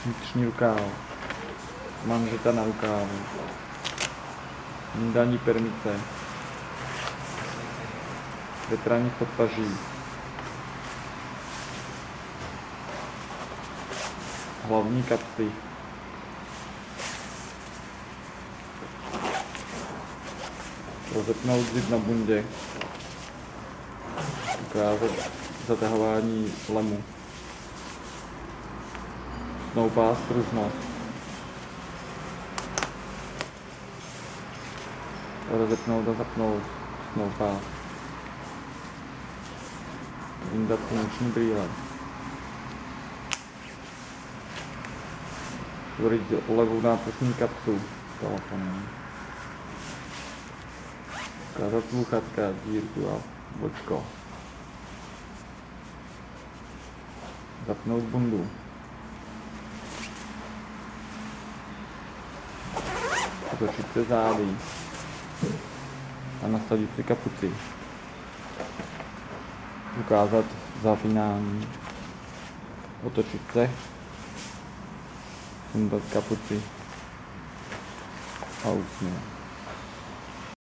Vnitřní rukáv. Manžeta na rukávu. Nindání permice. Vetrání podpaží. Hlavní kapsy. Rozepnout zip na bundě. Ukázat zatahování lemu. Snoupás pružnost. Rozepnout a zapnout snoupás. Vyndat sluneční brýle. Tvořit levou náprsní kapsu telefonem. Ukázat sluchatka, dírku a bočko. Zapnout bundu. Otočit se zády a nasadit si kapuci. Ukázat zapínání. Otočit se. Sundat kapuci a usmět.